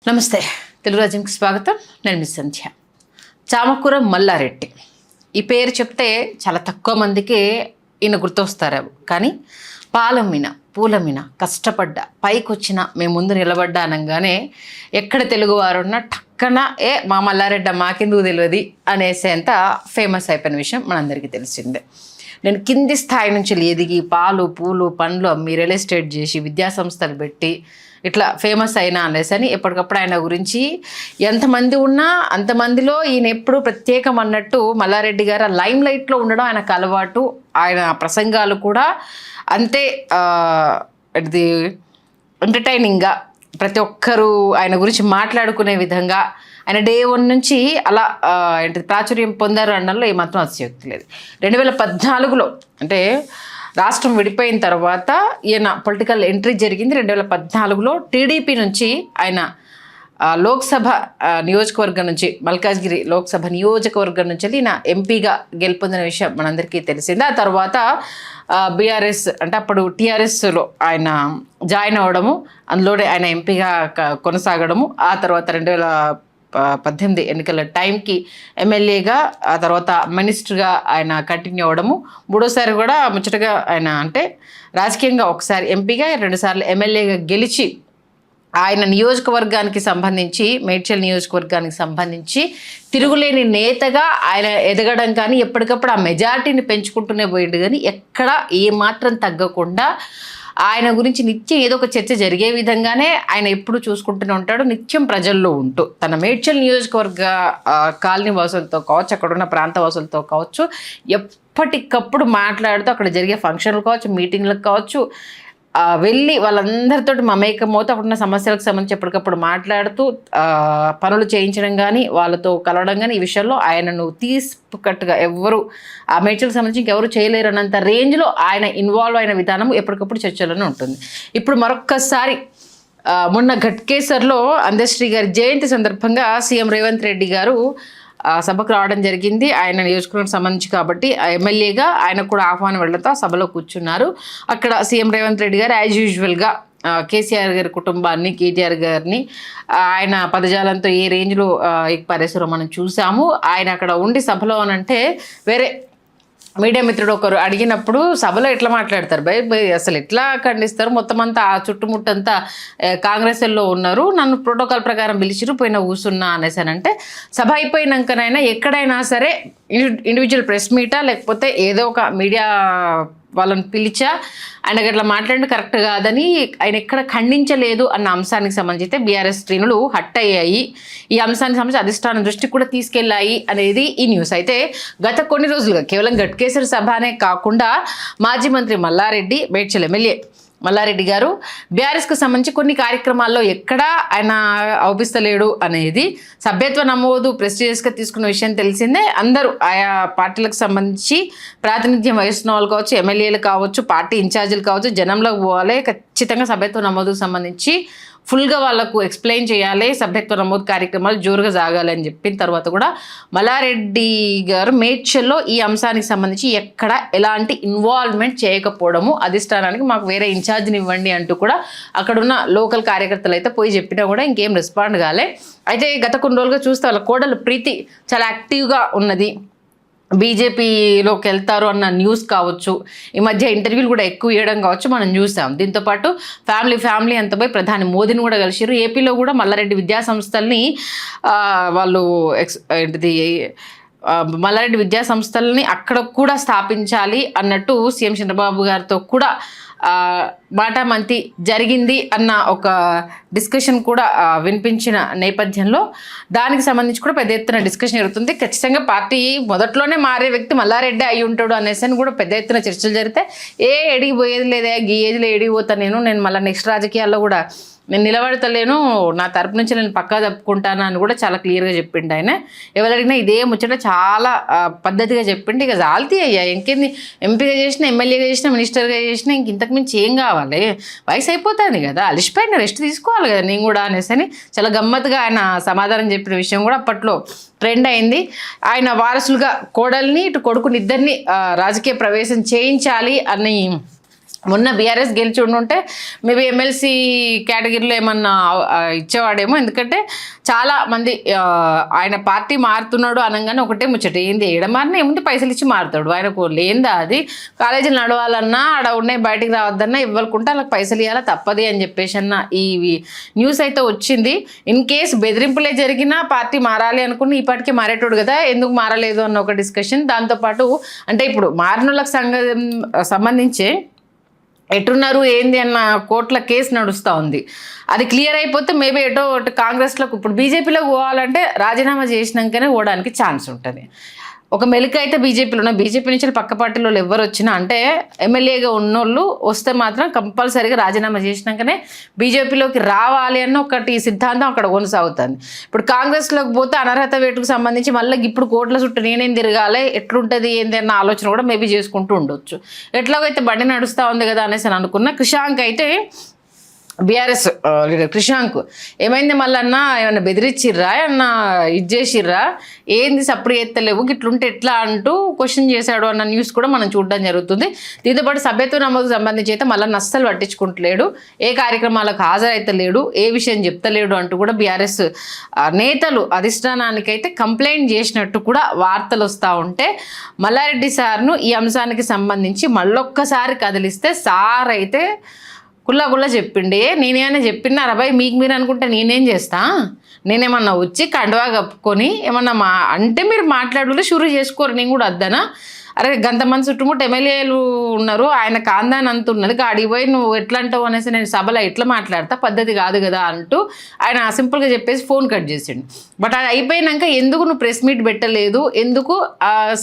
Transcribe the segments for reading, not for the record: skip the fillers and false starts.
నమస్తే, తెలుగు రాజ్యంకి స్వాగతం. నేను మిస్ సంధ్య. చామకూర మల్లారెడ్డి ఈ పేరు చెప్తే చాలా తక్కువ మందికి ఈయన గుర్తొస్తారేమో, కానీ పాలమ్మిన పూలమ్మిన కష్టపడ్డా పైకి వచ్చిన మేము ముందు నిలబడ్డా అనగానే ఎక్కడ తెలుగువారు ఉన్న టక్కన మా మల్లారెడ్డి మాకెందుకు తెలియదు అనేసేంత ఫేమస్ అయిపోయిన విషయం మనందరికీ తెలిసిందే. నేను కింది స్థాయి నుంచి ఎదిగి పాలు పూలు పండ్లు అమ్మి రియల్ ఎస్టేట్ చేసి విద్యాసంస్థలు పెట్టి ఇట్లా ఫేమస్ అయినా అనేసని ఎప్పటికప్పుడు ఆయన గురించి ఎంతమంది ఉన్నా అంతమందిలో ఈయన ఎప్పుడు ప్రత్యేకం అన్నట్టు మల్లారెడ్డి గారు లైమ్ లైట్లో ఉండడం ఆయనకు అలవాటు. ఆయన ప్రసంగాలు కూడా అంతే ఇది ఎంటర్టైనింగ్గా ప్రతి ఒక్కరూ ఆయన గురించి మాట్లాడుకునే విధంగా ఆయన డే 1 నుంచి అలా ప్రాచుర్యం పొందారు అనడంలో ఏమాత్రం అతిశయోక్తి లేదు. 2014లో అంటే రాష్ట్రం విడిపోయిన తర్వాత ఈయన పొలిటికల్ ఎంట్రీ జరిగింది. 2014లో టీడీపీ నుంచి ఆయన లోక్సభ నియోజకవర్గం నుంచి మల్కాజ్గిరి లోక్సభ నియోజకవర్గం నుంచి ఈయన ఎంపీగా గెలుపొందిన విషయం మనందరికీ తెలిసింది. ఆ తర్వాత బీఆర్ఎస్ అంటే అప్పుడు టీఆర్ఎస్లో ఆయన జాయిన్ అవ్వడము, అందులోనే ఆయన ఎంపీగా కొనసాగడము, ఆ తర్వాత 2018 ఎన్నికల టైంకి ఎమ్మెల్యేగా, ఆ తర్వాత మినిస్టర్గా ఆయన కంటిన్యూ అవ్వడము, మూడోసారి కూడా ముచ్చటగా ఆయన అంటే రాజకీయంగా ఒకసారి ఎంపీగా 2 సార్లు ఎమ్మెల్యేగా గెలిచి ఆయన నియోజకవర్గానికి సంబంధించి మేడ్చల్ నియోజకవర్గానికి సంబంధించి తిరుగులేని నేతగా ఆయన ఎదగడం కానీ ఎప్పటికప్పుడు ఆ మెజారిటీని పెంచుకుంటూనే పోయిండు. కానీ ఎక్కడ ఏమాత్రం తగ్గకుండా ఆయన గురించి నిత్యం ఏదో ఒక చర్చ జరిగే విధంగానే ఆయన ఎప్పుడు చూసుకుంటూనే ఉంటాడు. నిత్యం ప్రజల్లో ఉంటూ తన మేడ్చల్ నియోజకవర్గ కాలనీ వాసులతో కావచ్చు, అక్కడున్న ప్రాంత వాసులతో కావచ్చు, ఎప్పటికప్పుడు మాట్లాడుతూ అక్కడ జరిగే ఫంక్షన్లు కావచ్చు, మీటింగ్లకు కావచ్చు వెళ్ళి వాళ్ళందరితో మమేకమవుతూ అక్కడున్న సమస్యలకు సంబంధించి ఎప్పటికప్పుడు మాట్లాడుతూ పనులు చేయించడం కానీ వాళ్ళతో కలవడం కానీ ఈ విషయంలో ఆయనను తీసుకట్టుగా ఎవరు ఆ మేడ్చల్కి సంబంధించి ఇంకెవరు చేయలేరు అన్నంత రేంజ్లో ఆయన ఇన్వాల్వ్ అయిన విధానం ఎప్పటికప్పుడు చర్చలోనే ఉంటుంది. ఇప్పుడు మరొక్కసారి మొన్న ఘట్కేసర్లో అందశ్రీ గారి జయంతి సందర్భంగా సీఎం రేవంత్ రెడ్డి గారు సభకు రావడం జరిగింది. ఆయన నియోజకవర్గం సంబంధించి కాబట్టి ఎమ్మెల్యేగా ఆయన కూడా ఆహ్వానం వెళ్ళతో సభలో కూర్చున్నారు. అక్కడ సీఎం రేవంత్ రెడ్డి గారు యాజ్ యూజువల్గా కేసీఆర్ గారి కుటుంబాన్ని, కేటీఆర్ గారిని ఆయన పదజాలంతో ఏ రేంజ్లో పరిసరం మనం చూసాము. ఆయన అక్కడ ఉండి సభలో అనంటే వేరే మీడియా మిత్రుడు ఒకరు అడిగినప్పుడు సభలో ఎట్లా మాట్లాడతారు భయ్ అసలు ఎట్లా ఖండిస్తారు, మొత్తం అంతా ఆ చుట్టుముట్టంతా కాంగ్రెస్లో ఉన్నారు, నన్ను ప్రోటోకాల్ ప్రకారం పిలిచిరు పోయిన కూర్చున్నా అనేసానంటే సభ అయిపోయినాకనైనా ఎక్కడైనా సరే ఇండివిజువల్ ప్రెస్ మీటా లేకపోతే ఏదో ఒక మీడియా వాళ్ళని పిలిచా ఆయనకు అట్లా మాట్లాడి కరెక్ట్ కాదని ఆయన ఎక్కడ ఖండించలేదు అన్న అంశానికి సంబంధించి బీఆర్ఎస్ శ్రేణులు హట్ అయ్యాయి. ఈ అంశానికి సంబంధించి అధిష్టానం దృష్టికి కూడా తీసుకెళ్లాయి అనేది ఈ న్యూస్. అయితే గత కొన్ని రోజులుగా కేవలం ఘట్కేసరి సభ అనే కాకుండా మాజీ మంత్రి మల్లారెడ్డి, మేడ్చల్ ఎమ్మెల్యే మల్లారెడ్డి గారు బీఆర్ఎస్కి సంబంధించి కొన్ని కార్యక్రమాల్లో ఎక్కడా ఆయన అవుపిస్తలేడు అనేది సభ్యత్వ నమోదు ప్రెస్టీజియస్గా తీసుకున్న విషయం తెలిసిందే. అందరూ ఆయా పార్టీలకు సంబంధించి ప్రాతినిధ్యం వహిస్తున్న వాళ్ళు కావచ్చు, ఎమ్మెల్యేలు కావచ్చు, పార్టీ ఇన్ఛార్జీలు కావచ్చు, జనంలోకి పోవాలి, ఖచ్చితంగా సభ్యత్వ నమోదుకు సంబంధించి ఫుల్గా వాళ్ళకు ఎక్స్ప్లెయిన్ చేయాలి, సభ్యత్వ నమోదు కార్యక్రమాలు జోరుగా సాగాలి అని చెప్పిన తర్వాత కూడా మల్లారెడ్డి గారు మేడ్చల్లో ఈ అంశానికి సంబంధించి ఎక్కడ ఎలాంటి ఇన్వాల్వ్మెంట్ చేయకపోవడము, అధిష్టానానికి మాకు వేరే ఇన్ఛార్జిని ఇవ్వండి అంటూ కూడా అక్కడున్న లోకల్ కార్యకర్తలు అయితే పోయి చెప్పినా కూడా ఇంకేం రెస్పాండ్ కాలే. అయితే గత కొన్ని రోజులుగా చూస్తే వాళ్ళ కోడలు ప్రీతి చాలా యాక్టివ్గా ఉన్నది, బీజేపీలోకి వెళ్తారు అన్న న్యూస్ కావచ్చు, ఈ మధ్య ఇంటర్వ్యూలు కూడా ఎక్కువ ఇవ్వడం కావచ్చు మనం చూసాం. దీంతోపాటు ఫ్యామిలీ అంత పోయి ప్రధాని మోదీని కూడా కలిసిరు. ఏపీలో కూడా మల్లారెడ్డి విద్యాసంస్థల్ని వాళ్ళు మల్లారెడ్డి విద్యాసంస్థలని అక్కడ కూడా స్థాపించాలి అన్నట్టు సీఎం చంద్రబాబు గారితో కూడా మాటామంతి జరిగింది అన్న ఒక డిస్కషన్ కూడా వినిపించిన నేపథ్యంలో దానికి సంబంధించి కూడా పెద్ద ఎత్తున డిస్కషన్ జరుగుతుంది. ఖచ్చితంగా పార్టీ మొదట్లోనే మారే వ్యక్తి మల్లారెడ్డి అయి ఉంటాడు అనేసి కూడా పెద్ద ఎత్తున చర్చలు జరిగితే ఎడిగిపోయేది లేదా ఈ ఏజ్లో ఎడిగిపోతాను నేను మళ్ళీ నెక్స్ట్ రాజకీయాల్లో కూడా నేను నిలబడతలేను, నా తరపు నుంచి నేను పక్కా తప్పుకుంటాను అని కూడా చాలా క్లియర్గా చెప్పిండు ఆయన. ఎవరడిగినా ఇదే ముచ్చట చాలా పద్ధతిగా చెప్పిండు. ఇక జాల్తీ అయ్యా ఇంకేంది, ఎంపీగా చేసినా, ఎమ్మెల్యేగా చేసినా, మినిస్టర్గా చేసినా ఇంతకు మించి ఏం కావాలి, వయసు అయిపోతుంది కదా, అలిసిపోయిన రెస్ట్ తీసుకోవాలి కదా నేను కూడా అనేసి అని చాలా గమ్మత్తుగా ఆయన సమాధానం చెప్పిన విషయం కూడా అప్పట్లో ట్రెండ్ అయింది. ఆయన వారసులుగా కోడల్ని ఇటు కొడుకుని ఇద్దరిని రాజకీయ ప్రవేశం చేయించాలి అని మొన్న బీఆర్ఎస్ గెలిచి ఉండుంటే మేబీ ఎమ్మెల్సీ కేటగిరీలో ఏమన్నా ఇచ్చేవాడేమో. ఎందుకంటే చాలా మంది ఆయన పార్టీ మారుతున్నాడు అనగానే ఒకటే ముచ్చట, ఏంది ఏడమారినా ఏముంది, పైసలు ఇచ్చి మారుతాడు, ఆయనకు లేందా అది, కాలేజీలు నడవాలన్నా ఆడ ఉన్నాయి బయటికి రావద్దన్నా ఇవ్వకుంటే వాళ్ళకి పైసలు ఇవ్వాలా తప్పది అని చెప్పేసి అన్న ఈ న్యూస్ అయితే వచ్చింది. ఇన్ కేస్ బెదిరింపులే జరిగినా పార్టీ మారాలి అనుకుని ఈ పార్టీకి మారేటోడు కదా, ఎందుకు మారలేదు అన్న ఒక డిస్కషన్. దాంతోపాటు అంటే ఇప్పుడు మారినోళ్ళకి సంబంధించి ఎటున్నారు ఏంది అన్న కోర్టుల కేసు నడుస్తూ ఉంది. అది క్లియర్ అయిపోతే మేబీ ఎటో కాంగ్రెస్లోకి ఇప్పుడు బీజేపీలోకి పోవాలంటే రాజీనామా చేసినాకనే పోవడానికి ఛాన్స్ ఉంటుంది. ఒక మెలిక అయితే బీజేపీలో ఉన్న బీజేపీ నుంచి పక్క పార్టీలో ఎవరు వచ్చినా అంటే ఎమ్మెల్యేగా ఉన్నోళ్ళు వస్తే మాత్రం కంపల్సరీగా రాజీనామా చేసినాకనే బీజేపీలోకి రావాలి అన్న ఒకటి సిద్ధాంతం అక్కడ కొనసాగుతుంది. ఇప్పుడు కాంగ్రెస్లోకి పోతే అనర్హత వేటుకు సంబంధించి మళ్ళీ ఇప్పుడు కోట్ల చుట్టూ నేనేం తిరగాలి, ఎట్లుంటుంది ఏంది అన్న ఆలోచన కూడా మేబీ చేసుకుంటూ ఉండొచ్చు. ఎట్లాగైతే బండి నడుస్తూ ఉంది కదా అనేసి అనుకున్న క్రిషాంక్ అయితే బీఆర్ఎస్ లీడర్ క్రిషాంక్ ఏమైంది మళ్ళన్నా ఏమన్నా బెదిరించిర్రా ఏమన్నా ఇది చేసిర్రా ఏంది సప్పుడు ఎత్తలేవు గిట్లుంటే ఎట్లా అంటూ క్వశ్చన్ చేశాడు అన్న న్యూస్ కూడా మనం చూడడం జరుగుతుంది. దీంతోపాటు సభ్యత్వ నమోదుకు సంబంధించి అయితే మళ్ళీ అస్సలు పట్టించుకుంటలేడు, ఏ కార్యక్రమాలకు హాజరైతలేడు, ఏ విషయం చెప్తలేడు అంటూ కూడా బీఆర్ఎస్ నేతలు అధిష్టానానికి అయితే కంప్లైంట్ చేసినట్టు కూడా వార్తలు వస్తూ ఉంటే మల్లారెడ్డి సార్ను ఈ అంశానికి సంబంధించి మళ్ళొక్కసారి కదిలిస్తే సార్ అయితే కుల్లా చెప్పిండే, నేనేమైనా చెప్పినా అబ్బాయి మీకు మీరు అనుకుంటే నేనేం చేస్తా, నేనేమన్నా వచ్చి కండువా కప్పుకొని ఏమన్నా అంటే మీరు మాట్లాడుకుంటే షురూ చేసుకోరు, నేను కూడా వద్దనా, అరే గంతమంది చుట్టుముట్టు ఎమ్మెల్యేలు ఉన్నారు, ఆయన కాందాని అంత ఉన్నది, గాడికి పోయి నువ్వు ఎట్లా అంటావు అనేసి నేను సభలో ఎట్లా మాట్లాడతా, పద్ధతి కాదు కదా అంటూ ఆయన సింపుల్గా చెప్పేసి ఫోన్ కట్ చేసిండు. బట్ అది అయిపోయినాక ఎందుకు నువ్వు ప్రెస్ మీట్ పెట్టలేదు, ఎందుకు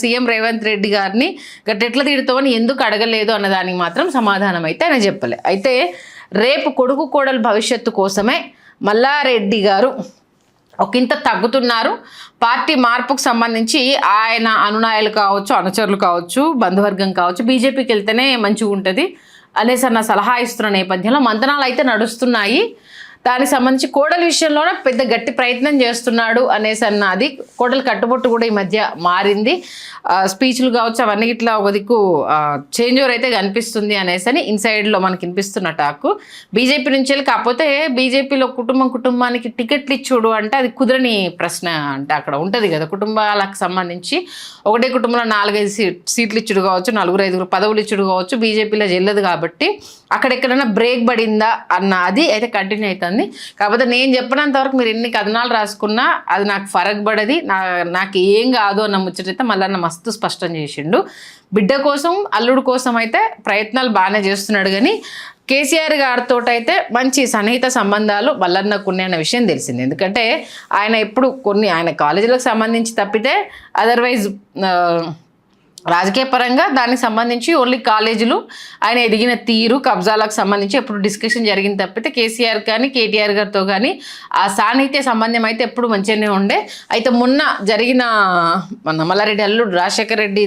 సీఎం రేవంత్ రెడ్డి గారిని గట్టెట్లా తిడతావని ఎందుకు అడగలేదు అన్నదానికి మాత్రం సమాధానం అయితే ఆయన చెప్పలే. అయితే రేపు కొడుకు కోడలు భవిష్యత్తు కోసమే మల్లారెడ్డి గారు ఒకంత తగ్గుతున్నారు. పార్టీ మార్పుకు సంబంధించి ఆయన అనునాయులు కావచ్చు, అనుచరులు కావచ్చు, బంధువర్గం కావచ్చు, బీజేపీకి వెళ్తేనే మంచిగా ఉంటుంది అనేసి అన్న సలహా ఇస్తున్న నేపథ్యంలో మంతనాలు అయితే నడుస్తున్నాయి. దానికి సంబంధించి కోడల విషయంలోనే పెద్ద గట్టి ప్రయత్నం చేస్తున్నాడు అనేసి అన్నది. కోడలు కట్టుబొట్టు కూడా ఈ మధ్య మారింది, స్పీచ్లు కావచ్చు అవన్నీ ఇట్లా ఒక దిక్కు చేంజ్ ఓవర్ అయితే కనిపిస్తుంది అనేసి అని ఇన్సైడ్లో మనకి వినిపిస్తున్న టాకు. బీజేపీ నుంచి వెళ్ళి కాకపోతే బీజేపీలో కుటుంబానికి టికెట్లు ఇచ్చుడు అంటే అది కుదరని ప్రశ్న. అంటే అక్కడ ఉంటుంది కదా కుటుంబాలకు సంబంధించి ఒకటే కుటుంబంలో 4-5 సీట్లు ఇచ్చుడు కావచ్చు, 4-5 పదవులు ఇచ్చుడు కావచ్చు, బీజేపీలో చెల్లదు కాబట్టి అక్కడెక్కడైనా బ్రేక్ పడిందా అన్న అది అయితే కంటిన్యూ అవుతుంది. కాకపోతే నేను చెప్పినంత వరకు మీరు ఎన్ని కథనాలు రాసుకున్నా అది నాకు ఫరక్ పడది, నాకు ఏం కాదు అన్న ముచ్చటైతే మళ్ళీ మస్తు స్పష్టం చేసిండు. బిడ్డ కోసం అల్లుడు కోసం అయితే ప్రయత్నాలు బాగానే చేస్తున్నాడు, కానీ కేసీఆర్ గారితో అయితే మంచి సన్నిహిత సంబంధాలు మల్లన్నకు ఉన్నాయన్న విషయం తెలిసింది. ఎందుకంటే ఆయన ఎప్పుడు ఆయన కాలేజీలకు సంబంధించి తప్పితే అదర్వైజ్ రాజకీయ పరంగా దానికి సంబంధించి ఓన్లీ కాలేజీలు ఆయన ఎదిగిన తీరు కబ్జాలకు సంబంధించి ఎప్పుడు డిస్కషన్ జరిగింది తప్పితే కేసీఆర్ కానీ కేటీఆర్ గారితో కానీ ఆ సాన్నిహిత్య సంబంధం అయితే ఎప్పుడు మంచిగానే ఉండే. అయితే మొన్న జరిగిన మన మల్లారెడ్డి అల్లుడు రాజశేఖర రెడ్డి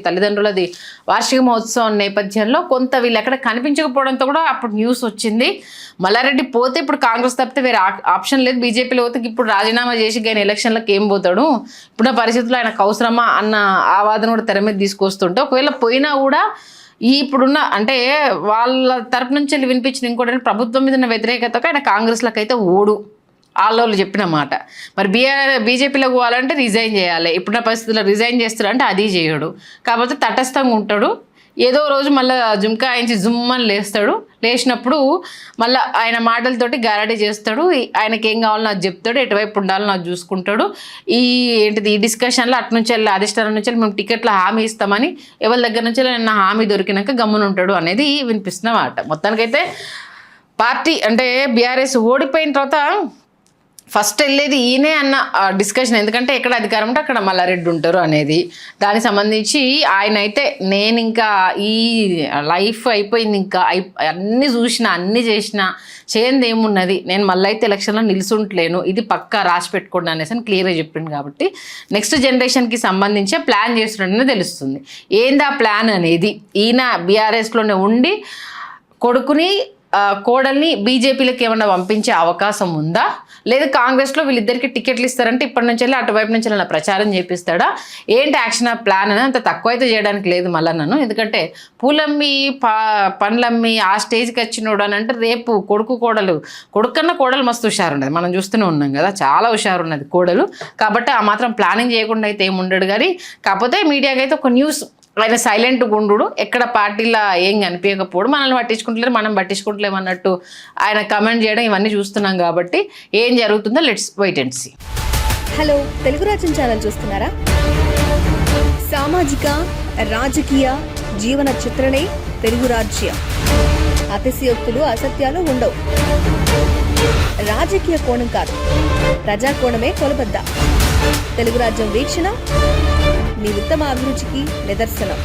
తల్లిదండ్రులది వార్షిక మహోత్సవం నేపథ్యంలో కొంత వీళ్ళు ఎక్కడ కనిపించకపోవడంతో కూడా అప్పుడు న్యూస్ వచ్చింది. మల్లారెడ్డి పోతే ఇప్పుడు కాంగ్రెస్ తప్పితే వేరే ఆప్షన్ లేదు, బీజేపీలో పోతే ఇప్పుడు రాజీనామా చేసి ఆయన ఎలక్షన్లకు ఏం పోతాడు, ఇప్పుడున్న పరిస్థితుల్లో ఆయనకు అవసరమా అన్న ఆవాదన కూడా తెర మీద తీసుకొస్తుంటే ఒకవేళ పోయినా కూడా ఇప్పుడున్న అంటే వాళ్ళ తరపు నుంచి వెళ్ళి వినిపించిన ఇంకోటి ప్రభుత్వం మీద ఉన్న వ్యతిరేకతకు ఆయన కాంగ్రెస్లకు అయితే ఓడు వాళ్ళు చెప్పిన మాట. మరి బీజేపీలోకి పోవాలంటే రిజైన్ చేయాలి, ఇప్పుడున్న పరిస్థితుల్లో రిజైన్ చేస్తాడంటే అది చేయడు, కాకపోతే తటస్థంగా ఉంటాడు. ఏదో రోజు మళ్ళీ జుమ్కాయించి జుమ్మని లేస్తాడు, లేచినప్పుడు మళ్ళీ ఆయన మాటలతోటి గ్యారంటీ చేస్తాడు, ఆయనకి ఏం కావాలో నాకు చెప్తాడు, ఎటువైపు ఉండాలో నాకు చూసుకుంటాడు. ఈ డిస్కషన్లో అటు నుంచి వెళ్ళి అధిష్టానం నుంచి మేము టికెట్లు హామీ ఇస్తామని ఎవరి దగ్గర నుంచి నా హామీ దొరికినాక గమ్మున ఉంటాడు అనేది వినిపిస్తున్న మాట. మొత్తానికైతే పార్టీ అంటే బీఆర్ఎస్ ఓడిపోయిన తర్వాత ఫస్ట్ వెళ్ళేది ఈయనే అన్న డిస్కషన్, ఎందుకంటే ఎక్కడ అధికారం ఉంటే అక్కడ మల్లారెడ్డి ఉంటారు అనేది. దానికి సంబంధించి ఆయన అయితే నేను ఇంకా ఈ లైఫ్ అయిపోయింది, ఇంకా అన్నీ చూసిన అన్నీ చేసిన చేయంది ఏమున్నది, నేను మళ్ళీ అయితే ఎలక్షన్లో నిలుచుంటలేను, ఇది పక్కా రాసి పెట్టుకోండి అనేసి అని క్లియర్గా చెప్పింది. కాబట్టి నెక్స్ట్ జనరేషన్కి సంబంధించే ప్లాన్ చేస్తున్నట్టునే తెలుస్తుంది. ఏంది ఆ ప్లాన్ అనేది, ఈయన బీఆర్ఎస్లోనే ఉండి కొడుకుని కోడల్ని బీజేపీలోకి ఏమన్నా పంపించే అవకాశం ఉందా, లేదు కాంగ్రెస్లో వీళ్ళిద్దరికి టికెట్లు ఇస్తారంటే ఇప్పటి నుంచి వెళ్ళి అటువైపు నుంచి వెళ్ళి ప్రచారం చేపిస్తాడా, ఏంటి యాక్షన్ ఆ ప్లాన్ అని అంత తక్కువ అయితే చేయడానికి లేదు మళ్ళీ నన్ను. ఎందుకంటే పూలమ్మి పండ్లమ్మి ఆ స్టేజ్కి వచ్చినోడు అని అంటే రేపు కొడుకన్నా కోడలు మస్తు హుషారు ఉన్నది, మనం చూస్తూనే ఉన్నాం కదా, చాలా హుషారు ఉన్నది కోడలు. కాబట్టి ఆ మాత్రం ప్లానింగ్ చేయకుండా అయితే ఏముండడు. కానీ కాకపోతే మీడియాకి అయితే ఒక న్యూస్ ఆయన సైలెంట్ గుండు, ఎక్కడ పార్టీలో ఏం కనిపించకపోవడం, మనల్ని పట్టించుకుంటలేరు మనం పట్టించుకుంటలేము అన్నట్టు ఆయన కమెంట్ చేయడం ఇవన్నీ చూస్తున్నాం. కాబట్టి ఏం జరుగుతుందో let's wait and see. Hello, Telugu Rajyam channel చూస్తున్నారా? సామాజిక రాజకీయ జీవన చిత్రణే తెలుగు రాజ్యం. అతిశయోక్తులు అసత్యాలు ఉండవు. రాజకీయ కోణం కాదు, ప్రజా కోణమే కొలబద్ద. తెలుగు రాజ్యం వీక్షణ మీ ఉత్తమ అభిరుచికి నిదర్శనం.